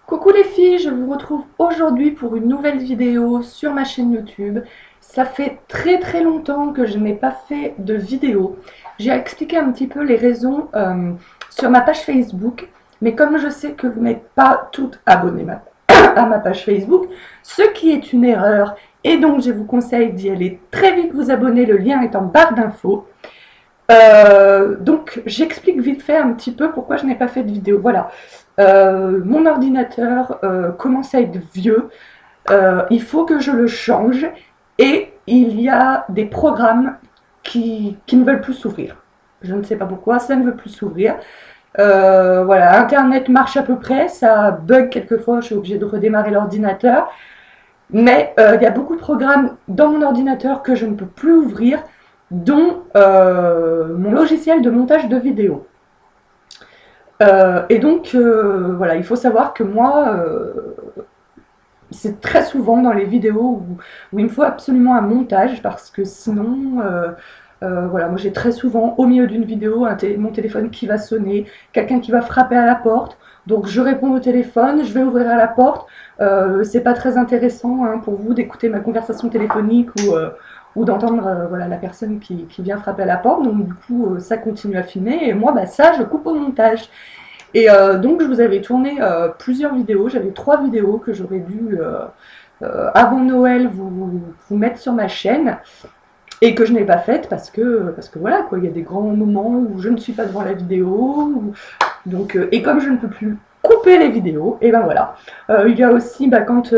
Coucou les filles, je vous retrouve aujourd'hui pour une nouvelle vidéo sur ma chaîne YouTube. Ça fait très longtemps que je n'ai pas fait de vidéo. J'ai expliqué un petit peu les raisons sur ma page Facebook, mais comme je sais que vous n'êtes pas toutes abonnées à ma page Facebook, ce qui est une erreur, et donc je vous conseille d'y aller très vite vous abonner, le lien est en barre d'infos. Donc j'explique vite fait un petit peu pourquoi je n'ai pas fait de vidéo. Voilà, mon ordinateur commence à être vieux, il faut que je le change et il y a des programmes qui ne veulent plus s'ouvrir. Je ne sais pas pourquoi, ça ne veut plus s'ouvrir. Voilà, Internet marche à peu près, ça bug quelquefois, je suis obligée de redémarrer l'ordinateur. Mais il y a beaucoup de programmes dans mon ordinateur que je ne peux plus ouvrir, dont mon logiciel de montage de vidéos. Et donc, voilà, il faut savoir que moi, c'est très souvent dans les vidéos où il me faut absolument un montage, parce que sinon, voilà, moi j'ai très souvent au milieu d'une vidéo mon téléphone qui va sonner, quelqu'un qui va frapper à la porte, donc je réponds au téléphone, je vais ouvrir à la porte. C'est pas très intéressant hein, pour vous d'écouter ma conversation téléphonique ou d'entendre voilà, la personne qui vient frapper à la porte, donc du coup ça continue à filmer et moi bah, ça je coupe au montage. Et donc je vous avais tourné plusieurs vidéos, j'avais 3 vidéos que j'aurais dû avant Noël vous mettre sur ma chaîne et que je n'ai pas faites parce que voilà quoi, il y a des grands moments où je ne suis pas devant la vidéo, donc, et comme je ne peux plus couper les vidéos, et ben voilà. Il y a aussi bah, quand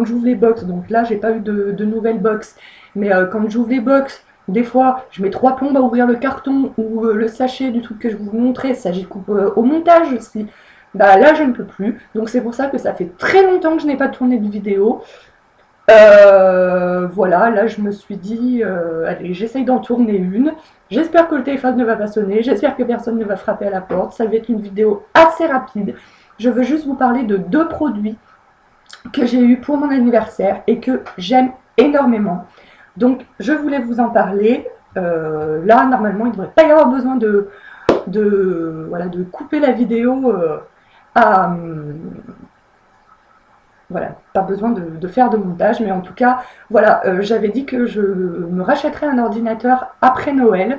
j'ouvre les box, donc là j'ai pas eu de nouvelles box, mais quand j'ouvre les box, des fois je mets 3 plombes à ouvrir le carton ou le sachet du truc que je vous montrais, ça j'y coupe au montage aussi. Bah là je ne peux plus, donc c'est pour ça que ça fait très longtemps que je n'ai pas tourné de vidéo. Voilà, là je me suis dit, allez, j'essaye d'en tourner une. J'espère que le téléphone ne va pas sonner, j'espère que personne ne va frapper à la porte. Ça va être une vidéo assez rapide. Je veux juste vous parler de 2 produits que j'ai eu pour mon anniversaire et que j'aime énormément. Donc je voulais vous en parler. Là, normalement, il ne devrait pas y avoir besoin voilà, de couper la vidéo à... Voilà, pas besoin de faire de montage, mais en tout cas, voilà, j'avais dit que je me rachèterais un ordinateur après Noël.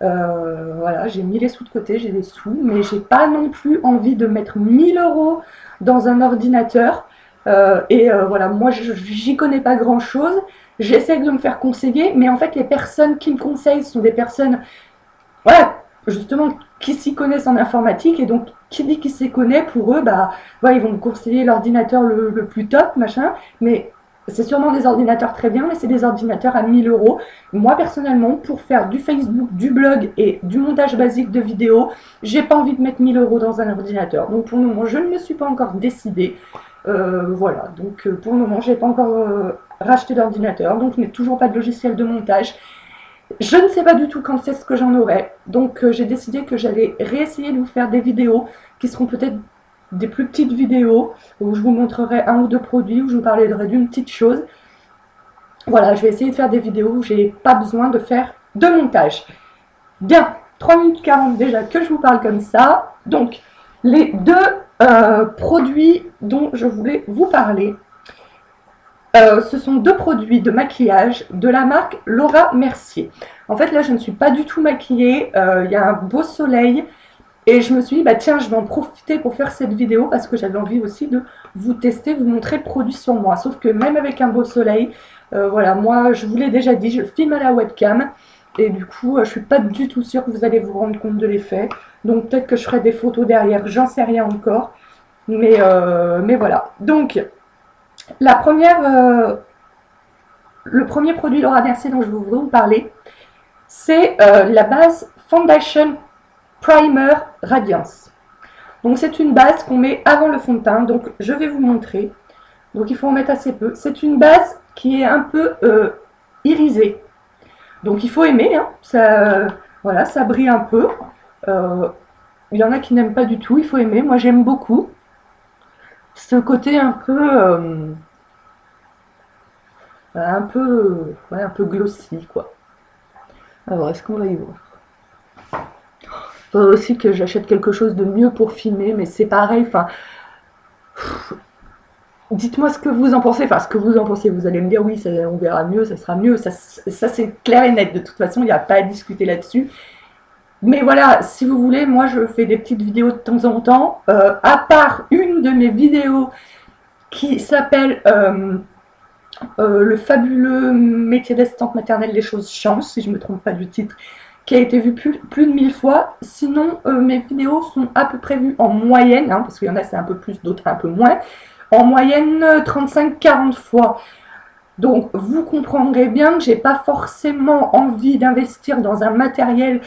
Voilà, j'ai mis les sous de côté, j'ai des sous, mais j'ai pas non plus envie de mettre 1000 € dans un ordinateur. Voilà, moi j'y connais pas grand chose, j'essaie de me faire conseiller, mais en fait les personnes qui me conseillent sont des personnes, voilà, justement, qui s'y connaissent en informatique, et donc qui dit qui s'y connaît, pour eux, bah, ouais, ils vont me conseiller l'ordinateur le plus top, machin, mais c'est sûrement des ordinateurs très bien, mais c'est des ordinateurs à 1000 €. Moi, personnellement, pour faire du Facebook, du blog et du montage basique de vidéos, j'ai pas envie de mettre 1000 € dans un ordinateur. Donc pour le moment, je ne me suis pas encore décidée. Voilà, donc pour le moment, j'ai pas encore racheté d'ordinateur, donc je n'ai toujours pas de logiciel de montage. Je ne sais pas du tout quand est-ce que j'en aurai, donc j'ai décidé que j'allais réessayer de vous faire des vidéos qui seront peut-être des plus petites vidéos où je vous montrerai 1 ou 2 produits, où je vous parlerai d'une petite chose. Voilà, je vais essayer de faire des vidéos où j'ai pas besoin de faire de montage. Bien, 3 minutes 40 déjà que je vous parle comme ça. Donc, les 2 produits dont je voulais vous parler, ce sont 2 produits de maquillage de la marque Laura Mercier. En fait, là, je ne suis pas du tout maquillée. Il y a un beau soleil. Et je me suis dit, bah tiens, je vais en profiter pour faire cette vidéo parce que j'avais envie aussi de vous tester, vous montrer le produit sur moi. Sauf que même avec un beau soleil, voilà, moi, je vous l'ai déjà dit, je filme à la webcam. Et du coup, je suis pas du tout sûre que vous allez vous rendre compte de l'effet. Donc peut-être que je ferai des photos derrière, j'en sais rien encore. Mais voilà. Donc, le premier produit Laura Mercier dont je voudrais vous parler, c'est la base Foundation Primer Radiance. Donc c'est une base qu'on met avant le fond de teint, donc je vais vous montrer. Donc il faut en mettre assez peu. C'est une base qui est un peu irisée. Donc il faut aimer, hein. Ça, voilà, ça brille un peu. Il y en a qui n'aiment pas du tout, il faut aimer. Moi j'aime beaucoup ce côté un peu glossy, quoi. Alors est-ce qu'on va y voir? faudrait aussi que j'achète quelque chose de mieux pour filmer, mais c'est pareil, enfin, dites-moi ce que vous en pensez, enfin ce que vous en pensez, vous allez me dire oui, ça, on verra mieux, ça sera mieux, ça c'est clair et net, de toute façon il n'y a pas à discuter là-dessus. Mais voilà, si vous voulez, moi je fais des petites vidéos de temps en temps, à part une de mes vidéos qui s'appelle le fabuleux métier d'assistante maternelle, les choses changent, si je ne me trompe pas du titre, qui a été vu plus de 1000 fois. Sinon, mes vidéos sont à peu près vues en moyenne, hein, parce qu'il y en a c'est un peu plus, d'autres un peu moins, en moyenne 35-40 fois. Donc vous comprendrez bien que j'ai pas forcément envie d'investir dans un matériel,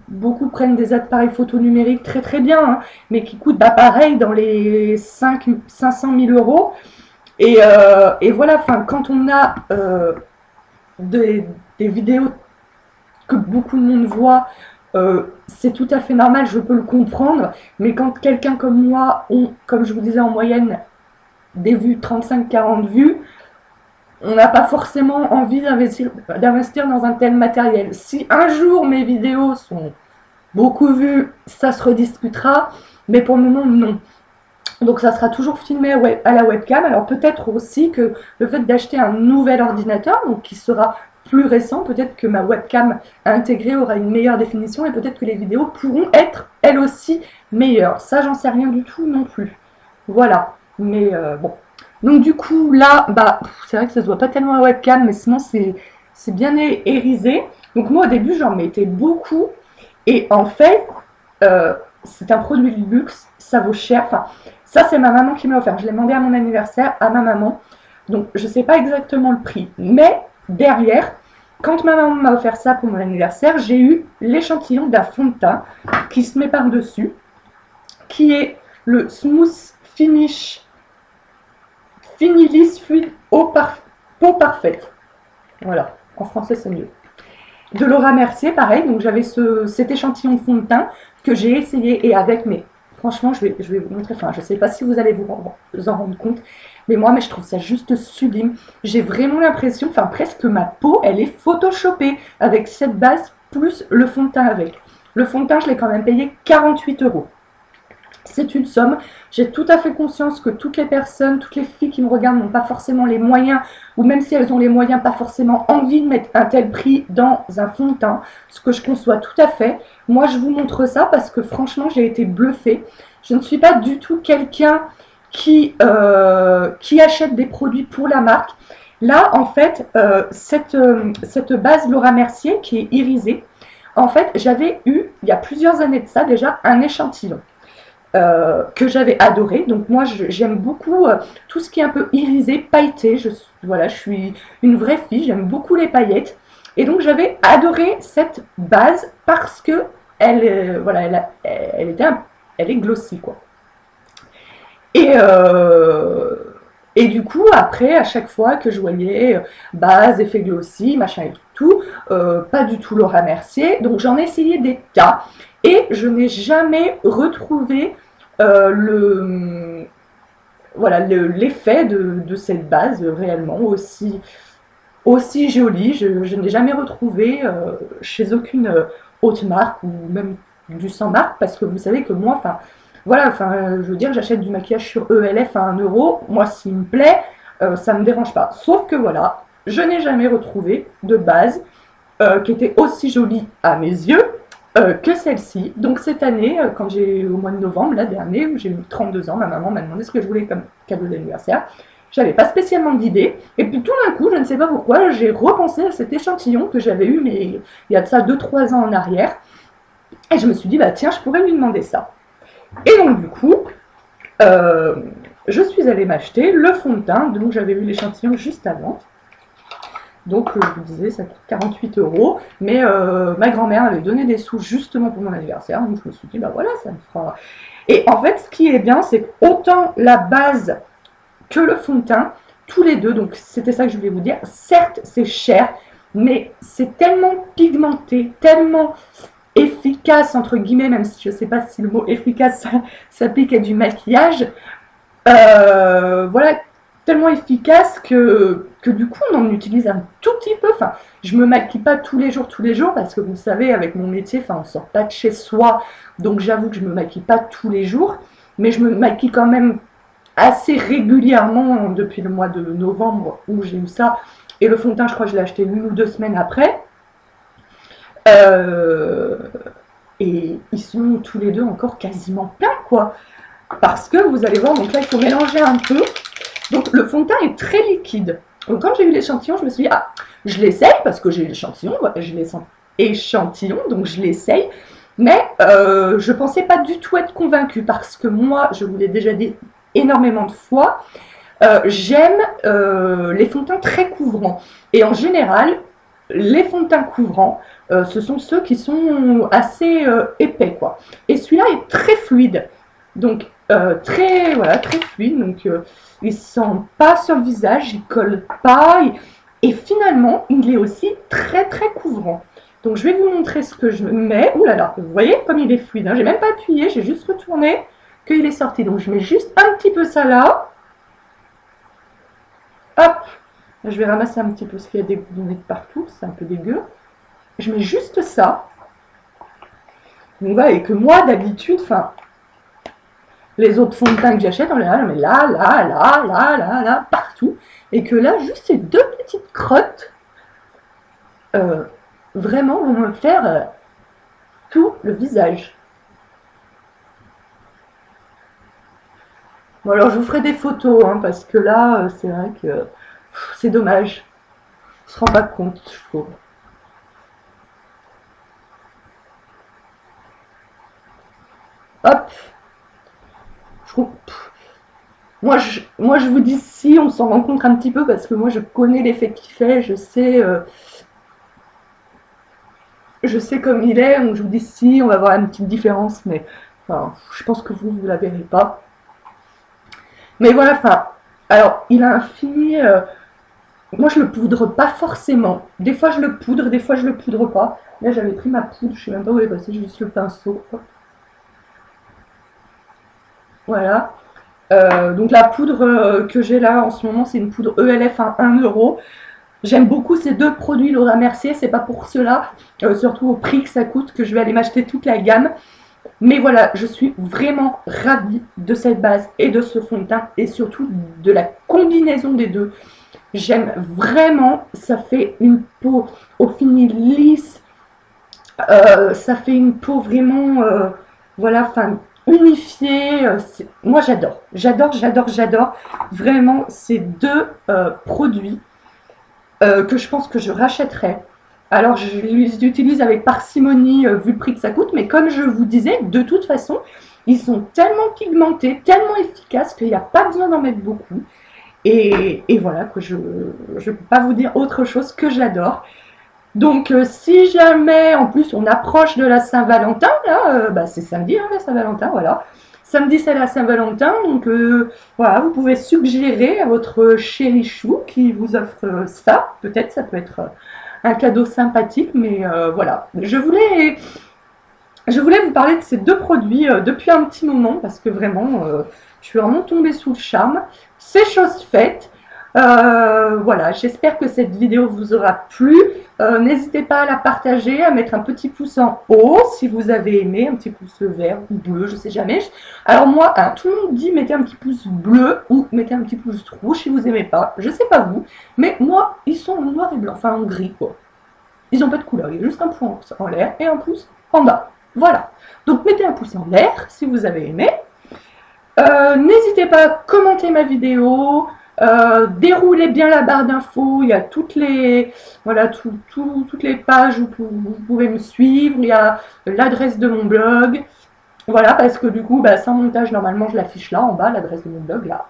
beaucoup prennent des appareils photo numériques très très bien, hein, mais qui coûtent pareil dans les 500 000 euros. Et voilà, enfin, quand on a des vidéos que beaucoup de monde voit, c'est tout à fait normal, je peux le comprendre, mais quand quelqu'un comme moi ont, comme je vous disais en moyenne, des vues 35-40 vues, on n'a pas forcément envie d'investir dans un tel matériel. Si un jour mes vidéos sont beaucoup vues, ça se rediscutera, mais pour le moment non. Donc ça sera toujours filmé à la webcam. Alors peut-être aussi que le fait d'acheter un nouvel ordinateur, donc qui sera plus récent, peut-être que ma webcam intégrée aura une meilleure définition et peut-être que les vidéos pourront être elles aussi meilleures. Ça j'en sais rien du tout non plus. Voilà, mais bon. Donc du coup là, c'est vrai que ça se voit pas tellement à la webcam, mais sinon c'est bien irisé. Donc moi au début j'en mettais beaucoup et en fait c'est un produit de luxe, ça vaut cher. Enfin, ça c'est ma maman qui me l'a offert. Je l'ai demandé à mon anniversaire à ma maman. Donc je sais pas exactement le prix, mais derrière, quand ma maman m'a offert ça pour mon anniversaire, j'ai eu l'échantillon d'un fond de teint qui se met par-dessus, qui est le Smooth Finish Finilis Fluid Peau Parfaite. Voilà, en français c'est mieux. De Laura Mercier, pareil, donc j'avais cet échantillon de fond de teint que j'ai essayé et avec mes... Franchement, je vais vous montrer, enfin je sais pas si vous allez vous en rendre compte, mais je trouve ça juste sublime. J'ai vraiment l'impression, enfin presque que ma peau, elle est photoshopée avec cette base plus le fond de teint avec. Le fond de teint, je l'ai quand même payé 48 €. C'est une somme. J'ai tout à fait conscience que toutes les personnes, toutes les filles qui me regardent n'ont pas forcément les moyens, ou même si elles ont les moyens, pas forcément envie de mettre un tel prix dans un fond de teint, ce que je conçois tout à fait. Moi, je vous montre ça parce que franchement, j'ai été bluffée. Je ne suis pas du tout quelqu'un qui achète des produits pour la marque. Là, en fait, cette base Laura Mercier qui est irisée, en fait, j'avais eu, il y a plusieurs années de ça déjà, un échantillon. Que j'avais adoré. Donc moi j'aime beaucoup tout ce qui est un peu irisé, pailleté. Voilà, je suis une vraie fille, j'aime beaucoup les paillettes. Et donc j'avais adoré cette base parce que elle, voilà, elle est glossy quoi. Et du coup après à chaque fois que je voyais base, effet glossy, machin et tout, pas du tout Laura Mercier. Donc j'en ai essayé des tas. Et je n'ai jamais retrouvé l'effet de cette base réellement aussi jolie. Je n'ai jamais retrouvé chez aucune haute marque ou même du sans marque parce que vous savez que moi, je veux dire, j'achète du maquillage sur ELF à 1 €. Moi, s'il me plaît, ça ne me dérange pas. Sauf que voilà, je n'ai jamais retrouvé de base qui était aussi jolie à mes yeux que celle-ci. Donc cette année, quand au mois de novembre, là dernier, j'ai eu 32 ans, ma maman m'a demandé ce que je voulais comme cadeau d'anniversaire. J'avais pas spécialement d'idée. Et puis tout d'un coup, je ne sais pas pourquoi, j'ai repensé à cet échantillon que j'avais eu, mais il y a de ça 2-3 ans en arrière. Et je me suis dit, tiens, je pourrais lui demander ça. Et donc du coup, je suis allée m'acheter le fond de teint, donc j'avais eu l'échantillon juste avant. Donc, je vous disais, ça coûte 48 €. Mais ma grand-mère avait donné des sous justement pour mon anniversaire. Donc, je me suis dit, voilà, ça me fera... Et en fait, ce qui est bien, c'est qu'autant la base que le fond de teint, tous les deux, donc c'était ça que je voulais vous dire, certes, c'est cher, mais c'est tellement pigmenté, tellement efficace, entre guillemets, même si je ne sais pas si le mot efficace s'applique à du maquillage. Voilà, tellement efficace que du coup, on en utilise un tout petit peu. Enfin, je me maquille pas tous les jours, parce que vous savez, avec mon métier, enfin, on sort pas de chez soi, donc j'avoue que je me maquille pas tous les jours, mais je me maquille quand même assez régulièrement depuis le mois de novembre où j'ai eu ça. Et le fond de teint, je crois que je l'ai acheté 1 ou 2 semaines après. Euh, et ils sont tous les deux encore quasiment pleins, quoi. Parce que vous allez voir, donc là, il faut mélanger un peu. Donc le fond de teint est très liquide. Donc quand j'ai eu l'échantillon, je me suis dit, ah, je l'essaye, parce que j'ai l'échantillon, je l'ai échantillon, donc je l'essaye. Mais je pensais pas du tout être convaincue, parce que moi, je vous l'ai déjà dit énormément de fois, j'aime les fonds de teint très couvrants. Et en général, les fonds de teint couvrants, ce sont ceux qui sont assez épais, quoi. Et celui-là est très fluide. Donc, très fluide. Donc, il ne sent pas sur le visage, il ne colle pas. Et finalement, il est aussi très couvrant. Donc, je vais vous montrer ce que je mets. Ouh là là, vous voyez comme il est fluide, hein. J'ai même pas appuyé, j'ai juste retourné qu'il est sorti. Donc, je mets juste un petit peu ça là. Hop, je vais ramasser un petit peu ce qu'il y a des gouttelettes partout, c'est un peu dégueu. Je mets juste ça. Donc voilà, et que moi d'habitude, enfin, les autres fonds de teint que j'achète, on les met là, partout. Et que là, juste ces 2 petites crottes, vraiment vont me faire tout le visage. Bon alors je vous ferai des photos, hein, parce que là, c'est vrai que c'est dommage. On se rend pas compte, je trouve. Hop. Moi, je vous dis si, on s'en rencontre un petit peu, parce que moi, je connais l'effet qu'il fait, je sais comme il est, donc je vous dis si, on va voir une petite différence, mais enfin, je pense que vous la verrez pas. Mais voilà, enfin, alors, il a un fini... moi, je le poudre pas forcément. Des fois, je le poudre, des fois, je le poudre pas. Là, j'avais pris ma poudre, je sais même pas où elle est passée, j'ai juste le pinceau. Hop. Voilà. Donc la poudre que j'ai là en ce moment, c'est une poudre ELF à 1 euro. J'aime beaucoup ces 2 produits Laura Mercier, c'est pas pour cela, surtout au prix que ça coûte, que je vais aller m'acheter toute la gamme. Mais voilà, je suis vraiment ravie de cette base et de ce fond de teint, et surtout de la combinaison des deux. J'aime vraiment, ça fait une peau au fini lisse, ça fait une peau vraiment, voilà, enfin, unifiée. Moi j'adore vraiment ces 2 produits que je pense que je rachèterai. Alors je les utilise avec parcimonie vu le prix que ça coûte, mais comme je vous disais, de toute façon, ils sont tellement pigmentés, tellement efficaces qu'il n'y a pas besoin d'en mettre beaucoup. Et voilà, que je ne peux pas vous dire autre chose, que j'adore. Donc si jamais, en plus, on approche de la Saint-Valentin, là, bah, c'est samedi, hein, la Saint-Valentin, voilà. Samedi, c'est la Saint-Valentin, donc voilà, vous pouvez suggérer à votre chéri chou qui vous offre ça. Peut-être, ça peut être un cadeau sympathique, mais voilà. Je voulais vous parler de ces 2 produits depuis un petit moment, parce que vraiment, je suis vraiment tombée sous le charme. C'est chose faite. Voilà, j'espère que cette vidéo vous aura plu. N'hésitez pas à la partager, à mettre un petit pouce en haut si vous avez aimé, un petit pouce vert ou bleu, je sais jamais. Alors moi, hein, tout le monde dit mettez un petit pouce bleu ou mettez un petit pouce rouge si vous aimez pas. Je sais pas vous, mais moi, ils sont en noir et blanc, enfin en gris quoi. Ils n'ont pas de couleur, il y a juste un pouce en l'air et un pouce en bas. Voilà. Donc mettez un pouce en l'air si vous avez aimé. N'hésitez pas à commenter ma vidéo. Déroulez bien la barre d'infos, il y a toutes les, voilà, toutes les pages où vous pouvez me suivre, il y a l'adresse de mon blog, voilà, parce que du coup, bah, sans montage, normalement, je l'affiche là, en bas, l'adresse de mon blog, là.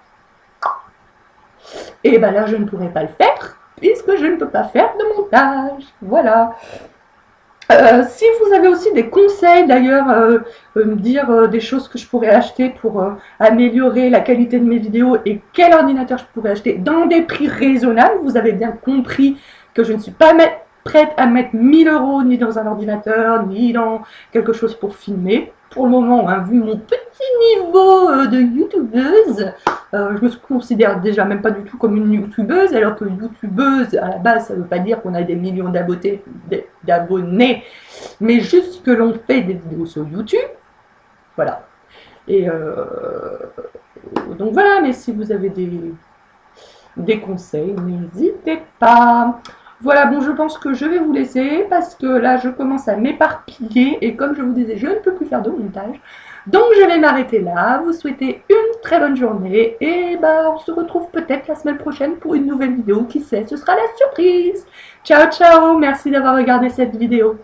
Et bah là, je ne pourrai pas le faire, puisque je ne peux pas faire de montage, voilà. Si vous avez aussi des conseils, d'ailleurs, me dire des choses que je pourrais acheter pour améliorer la qualité de mes vidéos et quel ordinateur je pourrais acheter dans des prix raisonnables, vous avez bien compris que je ne suis pas prête à mettre 1000 € ni dans un ordinateur, ni dans quelque chose pour filmer. Pour le moment, hein, vu mon petit niveau de youtubeuse. Je me considère déjà même pas du tout comme une youtubeuse, alors que youtubeuse, à la base, ça veut pas dire qu'on a des millions d'abonnés, mais juste que l'on fait des vidéos sur YouTube. Voilà. Et donc voilà, mais si vous avez des conseils, n'hésitez pas. Voilà, bon, je pense que je vais vous laisser parce que là, je commence à m'éparpiller et comme je vous disais, je ne peux plus faire de montage. Donc, je vais m'arrêter là. Vous souhaitez une très bonne journée et bah, on se retrouve peut-être la semaine prochaine pour une nouvelle vidéo. Qui sait, ce sera la surprise. Ciao, ciao. Merci d'avoir regardé cette vidéo.